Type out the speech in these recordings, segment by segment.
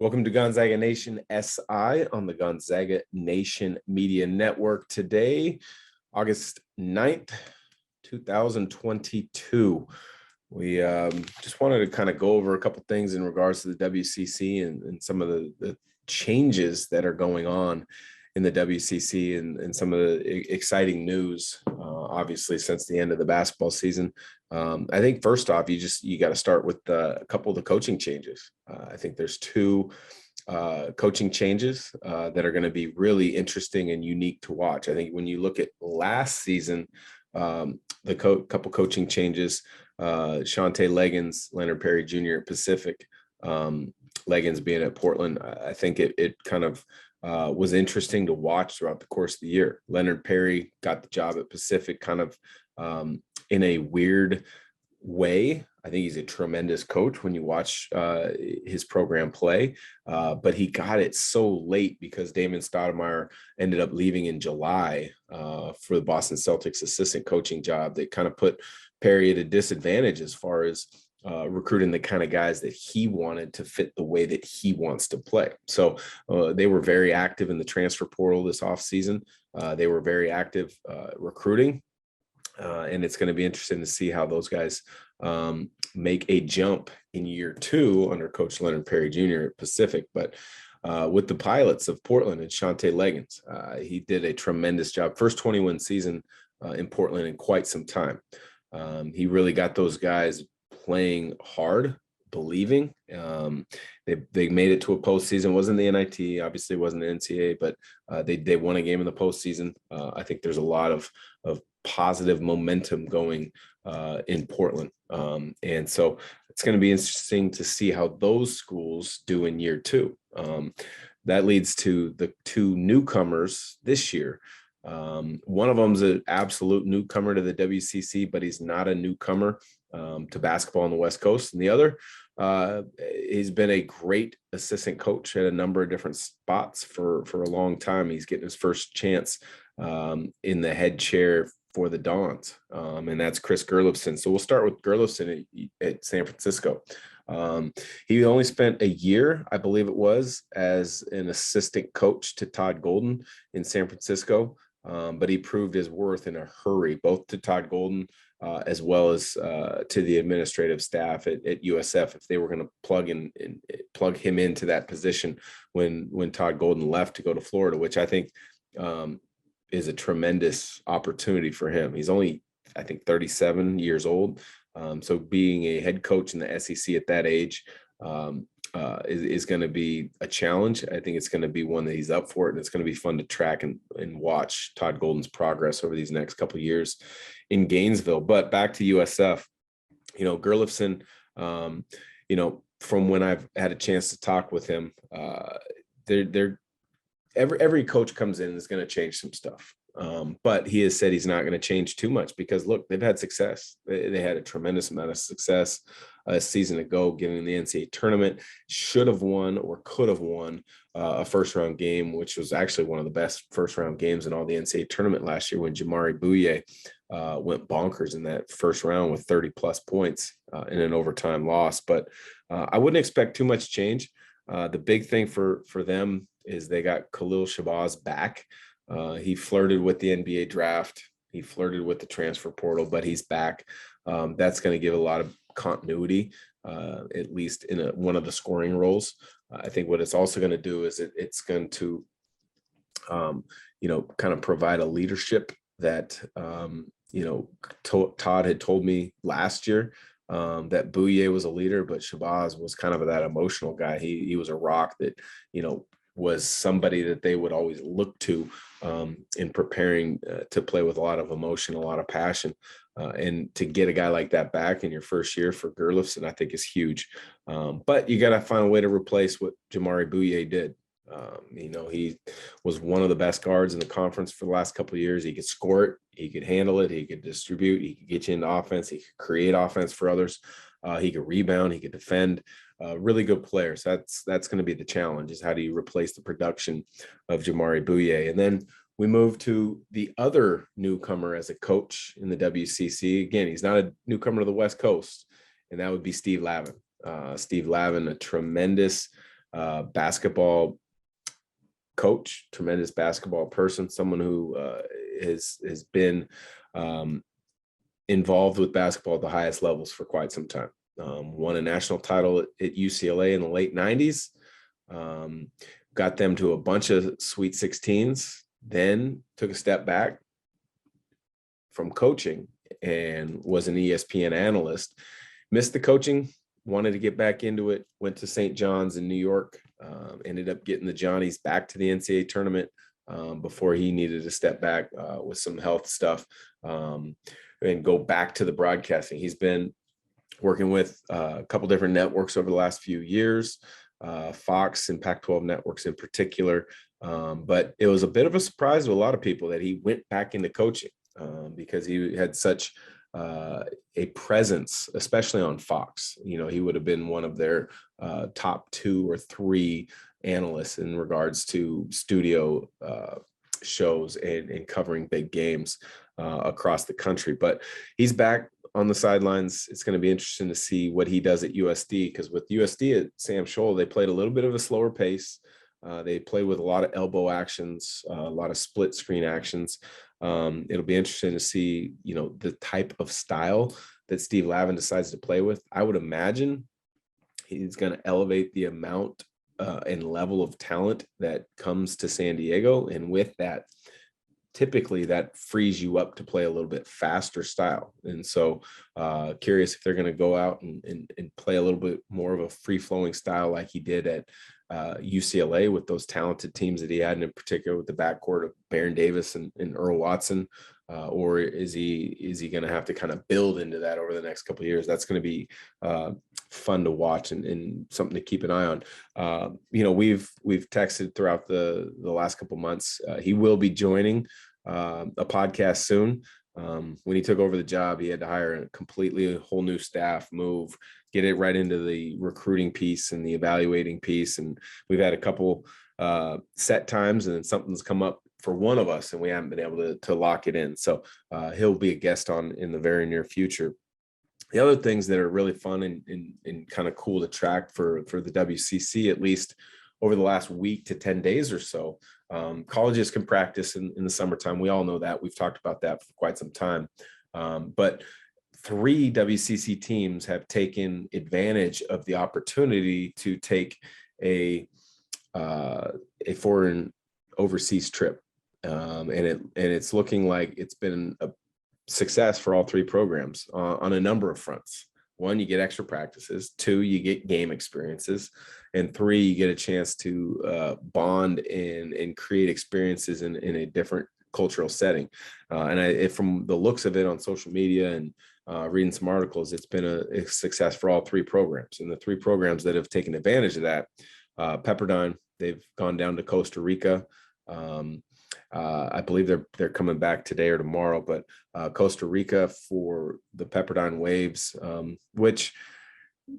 Welcome to Gonzaga Nation SI on the Gonzaga Nation Media Network. Today, August 9th, 2022. We just wanted to kind of go over a couple things in regards to the WCC and some of the changes that are going on in the WCC and some of the exciting news, obviously, since the end of the basketball season. I think first off, you got to start with a couple of the coaching changes. I think there's two coaching changes that are going to be really interesting and unique to watch. I think when you look at last season, the couple coaching changes, Shante Leggins, Leonard Perry Jr. at Pacific, Leggins being at Portland, I think it kind of was interesting to watch throughout the course of the year. Leonard Perry got the job at Pacific kind of in a weird way. I think he's a tremendous coach when you watch his program play, but he got it so late because Damon Stoudemire ended up leaving in July for the Boston Celtics assistant coaching job. That kind of put Perry at a disadvantage as far as recruiting the kind of guys that he wanted to fit the way that he wants to play. So they were very active in the transfer portal this offseason. They were very active recruiting. And it's going to be interesting to see how those guys make a jump in year two under Coach Leonard Perry Jr. at Pacific. But with the pilots of Portland and Shante Leggins, he did a tremendous job. First 21 season in Portland in quite some time. He really got those guys playing hard, believing. They made it to a postseason. Wasn't the NIT, obviously wasn't the NCAA, but they won a game in the postseason. I think there's a lot of positive momentum going in Portland. And so it's going to be interesting to see how those schools do in year two. That leads to the two newcomers this year. One of them's an absolute newcomer to the WCC, but he's not a newcomer to basketball on the West Coast. And the other, he's been a great assistant coach at a number of different spots for a long time. He's getting his first chance in the head chair for the Dons, and that's Chris Gerlipson. So we'll start with Gerlipson at San Francisco. He only spent a year, I believe it was, as an assistant coach to Todd Golden in San Francisco, but he proved his worth in a hurry, both to Todd Golden as well as to the administrative staff at USF, if they were going to plug him into that position when Todd Golden left to go to Florida, which I think is a tremendous opportunity for him. He's only, I think, 37 years old. So being a head coach in the SEC at that age is going to be a challenge. I think it's going to be one that he's up for it, and it's going to be fun to track and watch Todd Golden's progress over these next couple of years in Gainesville. But back to USF, Gerlipson, from when I've had a chance to talk with him, every coach comes in and is going to change some stuff. But he has said he's not going to change too much because, look, they've had success. They had a tremendous amount of success a season ago, getting the NCAA tournament. Should have won or could have won a first-round game, which was actually one of the best first-round games in all the NCAA tournament last year when Jamari Bouye went bonkers in that first round with 30-plus points in an overtime loss. But I wouldn't expect too much change. The big thing for them is they got Khalil Shabazz back. He flirted with the NBA draft. He flirted with the transfer portal, but he's back. That's going to give a lot of continuity, at least in one of the scoring roles. I think what it's also going to do is it's going to, kind of provide a leadership that, Todd had told me last year that Bouye was a leader, but Shabazz was kind of that emotional guy. He was a rock that, was somebody that they would always look to in preparing to play with a lot of emotion, a lot of passion. And to get a guy like that back in your first year for Gerlipson, I think is huge. But you got to find a way to replace what Jamari Bouye did. He was one of the best guards in the conference for the last couple of years. He could score it, he could handle it, he could distribute, he could get you into offense, he could create offense for others, he could rebound, he could defend. Really good player. So that's going to be the challenge, is how do you replace the production of Jamari Bouye? And then we move to the other newcomer as a coach in the WCC. Again, he's not a newcomer to the West Coast, and that would be Steve Lavin. Steve Lavin, a tremendous basketball coach, tremendous basketball person, someone who has been involved with basketball at the highest levels for quite some time. Won a national title at UCLA in the late 90s, got them to a bunch of Sweet 16s, then took a step back from coaching and was an ESPN analyst, missed the coaching, wanted to get back into it, went to St. John's in New York, ended up getting the Johnnies back to the NCAA tournament before he needed to step back with some health stuff and go back to the broadcasting. He's been working with a couple different networks over the last few years, Fox and Pac-12 networks in particular. But it was a bit of a surprise to a lot of people that he went back into coaching because he had such a presence, especially on Fox. You know, he would have been one of their top 2 or 3 analysts in regards to studio shows and covering big games across the country. But he's back on the sidelines. It's going to be interesting to see what he does at USD, because with USD at Sam Scholl, they played a little bit of a slower pace. They play with a lot of elbow actions, a lot of split screen actions. It'll be interesting to see, you know, the type of style that Steve Lavin decides to play with. I would imagine he's going to elevate the amount and level of talent that comes to San Diego. And with that, typically that frees you up to play a little bit faster style. And so curious if they're going to go out and play a little bit more of a free-flowing style like he did at UCLA with those talented teams that he had, and in particular with the backcourt of Baron Davis and Earl Watson, or is he going to have to kind of build into that over the next couple of years? That's going to be fun to watch and something to keep an eye on. You know, we've texted throughout the last couple of months. He will be joining a podcast soon. When he took over the job, he had to hire a completely whole new staff, get it right into the recruiting piece and the evaluating piece. And we've had a couple set times, and then something's come up for one of us and we haven't been able to lock it in. So he'll be a guest on in the very near future. The other things that are really fun and kind of cool to track for the WCC, at least over the last week to 10 days or so, colleges can practice in the summertime. We all know that. We've talked about that for quite some time. But 3 WCC teams have taken advantage of the opportunity to take a foreign overseas trip. And it's looking like it's been a success for all 3 programs on a number of fronts. 1, you get extra practices. 2, you get game experiences. And 3, you get a chance to bond and create experiences in a different cultural setting. From the looks of it on social media and reading some articles, it's been a success for all 3 programs. And the 3 programs that have taken advantage of that, Pepperdine, they've gone down to Costa Rica. I believe they're coming back today or tomorrow, but Costa Rica for the Pepperdine Waves, which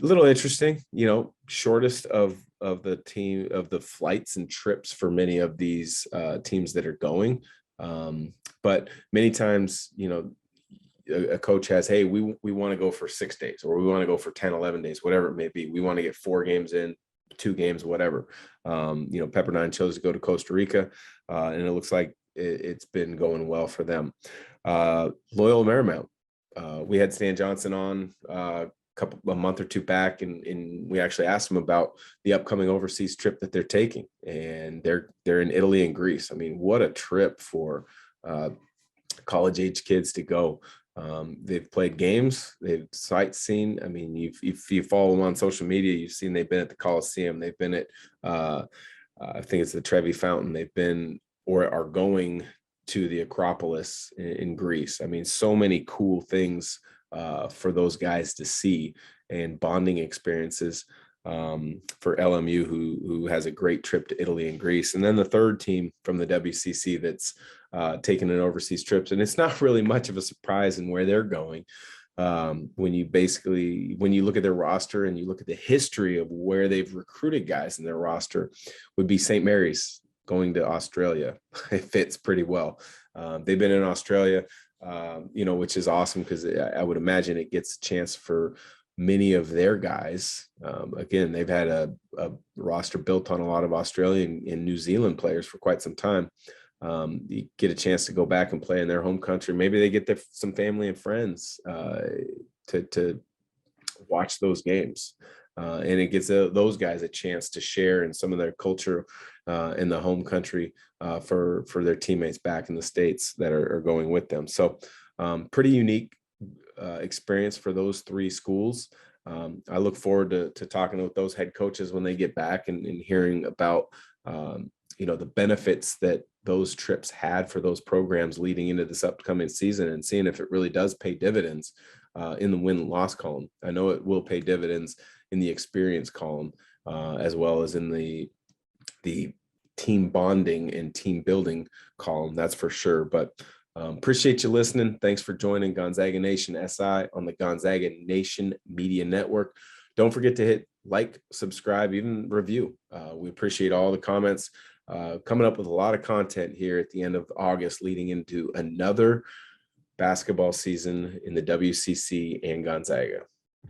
a little interesting, you know, shortest of the flights and trips for many of these teams that are going. But many times, you know, a coach has, hey, we want to go for 6 days, or we want to go for 10, 11 days, whatever it may be. We want to get 4 games in, 2 games, whatever. You know, Pepperdine chose to go to Costa Rica, and it looks like it's been going well for them. Loyola Marymount, we had Stan Johnson on a month or 2 back, and we actually asked him about the upcoming overseas trip that they're taking, and they're in Italy and Greece. I mean, what a trip for college age kids to go. They've played games, they've sightseen. I mean, if you follow them on social media, you've seen they've been at the Coliseum, they've been at I think it's the Trevi Fountain, they've been or are going to the Acropolis in Greece. I mean, so many cool things for those guys to see, and bonding experiences for LMU, who has a great trip to Italy and Greece. And then the third team from the WCC that's taking an overseas trips, and it's not really much of a surprise in where they're going. When you look at their roster and you look at the history of where they've recruited guys in their roster, would be St. Mary's going to Australia. It fits pretty well. They've been in Australia, you know, which is awesome, because I would imagine it gets a chance for many of their guys, again, they've had a roster built on a lot of Australian and New Zealand players for quite some time. You get a chance to go back and play in their home country. Maybe they get some family and friends to watch those games. And it gives those guys a chance to share in some of their culture in the home country for their teammates back in the States that are going with them. So pretty unique experience for those three schools. I look forward to talking with those head coaches when they get back and hearing about the benefits that those trips had for those programs leading into this upcoming season, and seeing if it really does pay dividends in the win-loss column. I know it will pay dividends in the experience column as well as in the team bonding and team building column, that's for sure. But appreciate you listening. Thanks for joining Gonzaga Nation SI on the Gonzaga Nation Media Network. Don't forget to hit like, subscribe, even review. We appreciate all the comments. Coming up with a lot of content here at the end of August, leading into another basketball season in the WCC and Gonzaga.